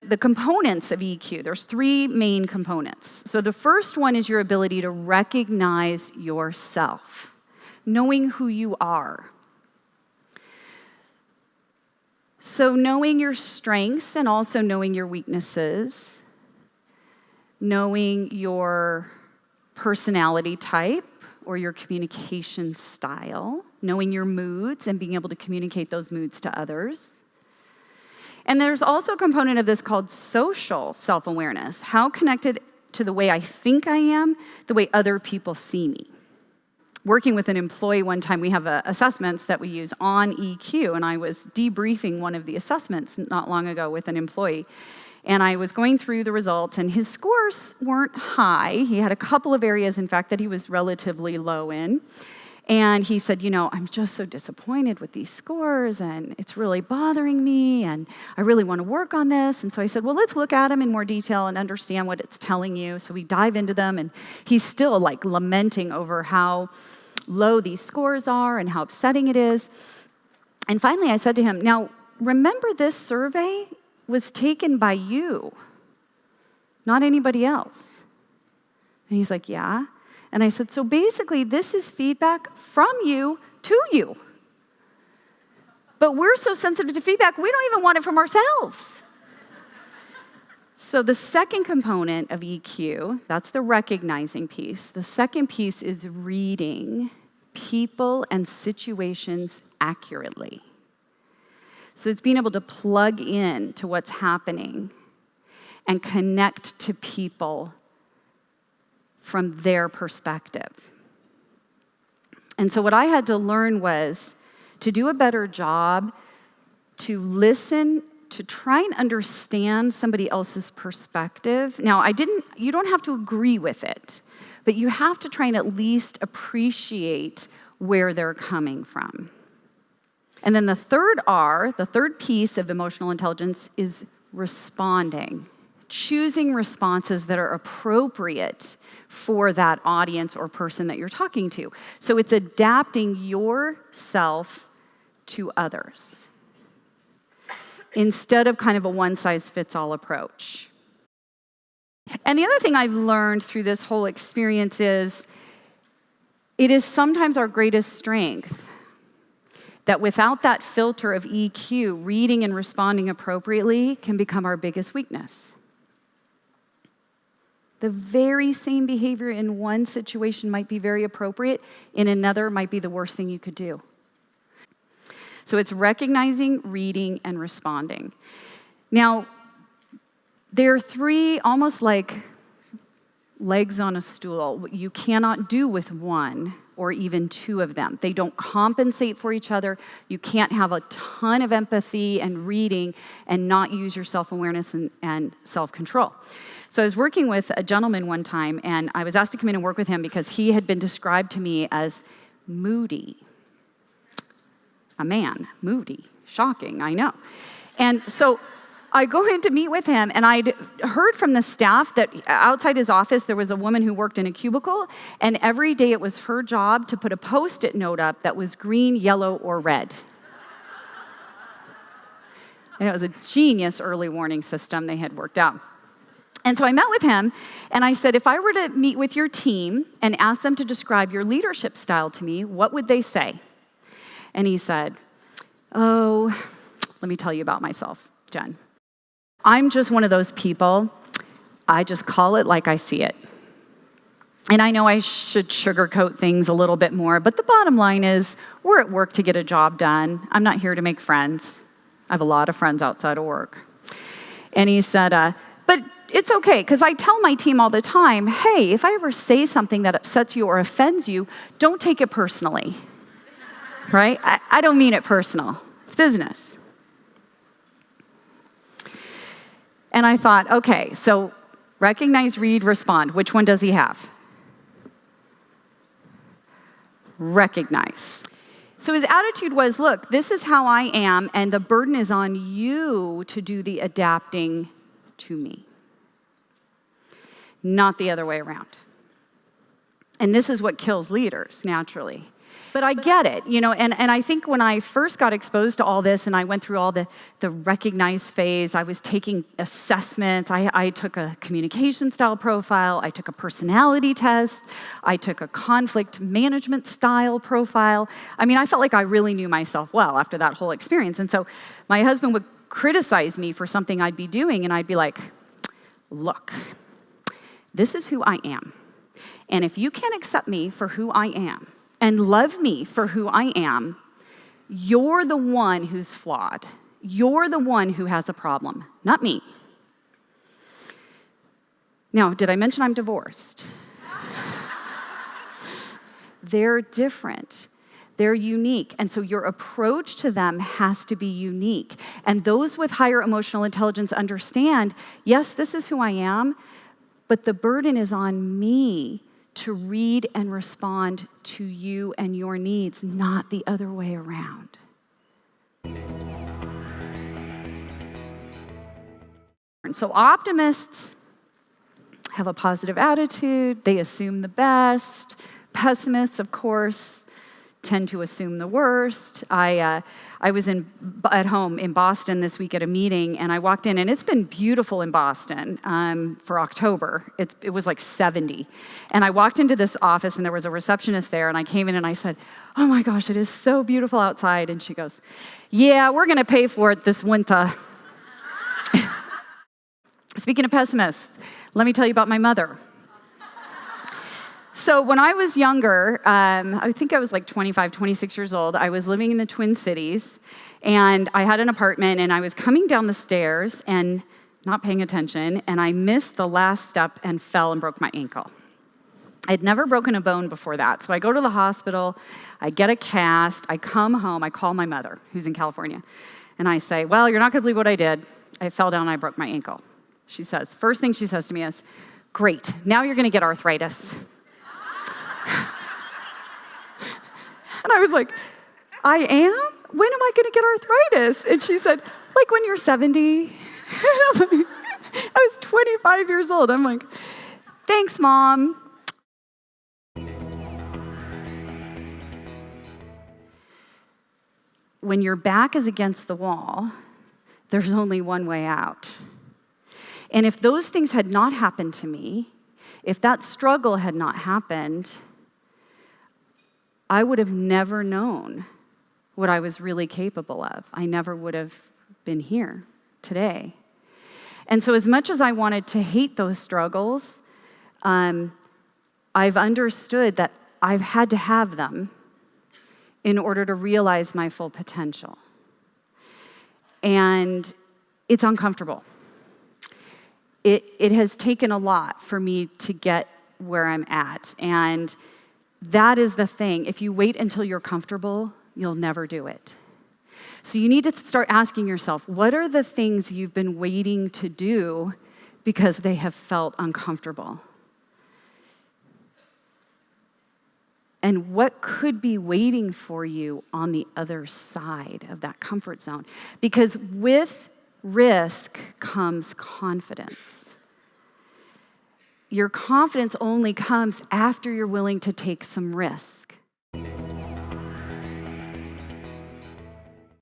The components of EQ, there's three main components. So the first one is your ability to recognize yourself, knowing who you are. So knowing your strengths and also knowing your weaknesses, knowing your personality type or your communication style, knowing your moods and being able to communicate those moods to others. And there's also a component of this called social self-awareness. How connected to the way I think I am, the way other people see me. Working with an employee one time, we have assessments that we use on EQ, and I was debriefing one of the assessments not long ago with an employee. And I was going through the results, and his scores weren't high. He had a couple of areas, in fact, that he was relatively low in. And he said, I'm just so disappointed with these scores, and it's really bothering me, and I really want to work on this. And so I said, well, let's look at them in more detail and understand what it's telling you. So we dive into them, and he's still lamenting over how low these scores are and how upsetting it is. And finally I said to him, now, remember this survey was taken by you, not anybody else. And he's like, yeah. And I said, so basically, this is feedback from you to you. But we're so sensitive to feedback, we don't even want it from ourselves. So the second component of EQ, that's the recognizing piece. The second piece is reading people and situations accurately. So it's being able to plug in to what's happening and connect to people from their perspective. And so what I had to learn was to do a better job, to listen, to try and understand somebody else's perspective. Now, you don't have to agree with it, but you have to try and at least appreciate where they're coming from. And then the third R, the third piece of emotional intelligence, is responding. Choosing responses that are appropriate for that audience or person that you're talking to. So it's adapting yourself to others instead of kind of a one-size-fits-all approach. And the other thing I've learned through this whole experience is it is sometimes our greatest strength that without that filter of EQ, reading and responding appropriately can become our biggest weakness. The very same behavior in one situation might be very appropriate, in another might be the worst thing you could do. So it's recognizing, reading, and responding. Now, there are three almost like legs on a stool. You cannot do with one or even two of them. They don't compensate for each other. You can't have a ton of empathy and reading and not use your self-awareness and self-control. So I was working with a gentleman one time, and I was asked to come in and work with him because he had been described to me as moody. A man, moody. Shocking, I know. And so I go in to meet with him, and I'd heard from the staff that outside his office there was a woman who worked in a cubicle, and every day it was her job to put a Post-it note up that was green, yellow, or red. And it was a genius early warning system they had worked out. And so I met with him, and I said, if I were to meet with your team and ask them to describe your leadership style to me, what would they say? And he said, oh, let me tell you about myself, Jen. I'm just one of those people, I just call it like I see it. And I know I should sugarcoat things a little bit more, but the bottom line is we're at work to get a job done. I'm not here to make friends. I have a lot of friends outside of work. And he said, but it's okay, because I tell my team all the time, hey, if I ever say something that upsets you or offends you, don't take it personally, right? I don't mean it personal. It's business. And I thought, okay, so recognize, read, respond. Which one does he have? Recognize. So his attitude was, look, this is how I am, and the burden is on you to do the adapting to me, not the other way around. And this is what kills leaders, naturally. But I get it, and I think when I first got exposed to all this and I went through all the recognize phase, I was taking assessments. I took a communication style profile, I took a personality test, I took a conflict management style profile. I mean, I felt like I really knew myself well after that whole experience. And so my husband would criticize me for something I'd be doing, and I'd be like, look, this is who I am. And if you can't accept me for who I am, and love me for who I am, you're the one who's flawed. You're the one who has a problem, not me. Now, did I mention I'm divorced? They're different. They're unique. And so your approach to them has to be unique. And those with higher emotional intelligence understand, yes, this is who I am, but the burden is on me to read and respond to you and your needs, not the other way around. So optimists have a positive attitude. They assume the best. Pessimists, of course, tend to assume the worst. I was at home in Boston this week at a meeting, and I walked in, and it's been beautiful in Boston for October. It was like 70. And I walked into this office, and there was a receptionist there, and I came in, and I said, oh my gosh, it is so beautiful outside. And she goes, yeah, we're going to pay for it this winter. Speaking of pessimists, let me tell you about my mother. So when I was younger, I think I was like 25, 26 years old, I was living in the Twin Cities, and I had an apartment, and I was coming down the stairs and not paying attention, and I missed the last step and fell and broke my ankle. I'd never broken a bone before that, so I go to the hospital, I get a cast, I come home, I call my mother, who's in California, and I say, well, you're not going to believe what I did. I fell down and I broke my ankle. First thing she says to me is, great, now you're going to get arthritis. And I was like, I am? When am I going to get arthritis? And she said, like when you're 70. I was 25 years old. I'm like, thanks, Mom. When your back is against the wall, there's only one way out. And if those things had not happened to me, if that struggle had not happened, I would have never known what I was really capable of. I never would have been here today. And so as much as I wanted to hate those struggles, I've understood that I've had to have them in order to realize my full potential. And it's uncomfortable. It has taken a lot for me to get where I'm at. And that is the thing. If you wait until you're comfortable, you'll never do it. So you need to start asking yourself, what are the things you've been waiting to do because they have felt uncomfortable? And what could be waiting for you on the other side of that comfort zone? Because with risk comes confidence. Your confidence only comes after you're willing to take some risks.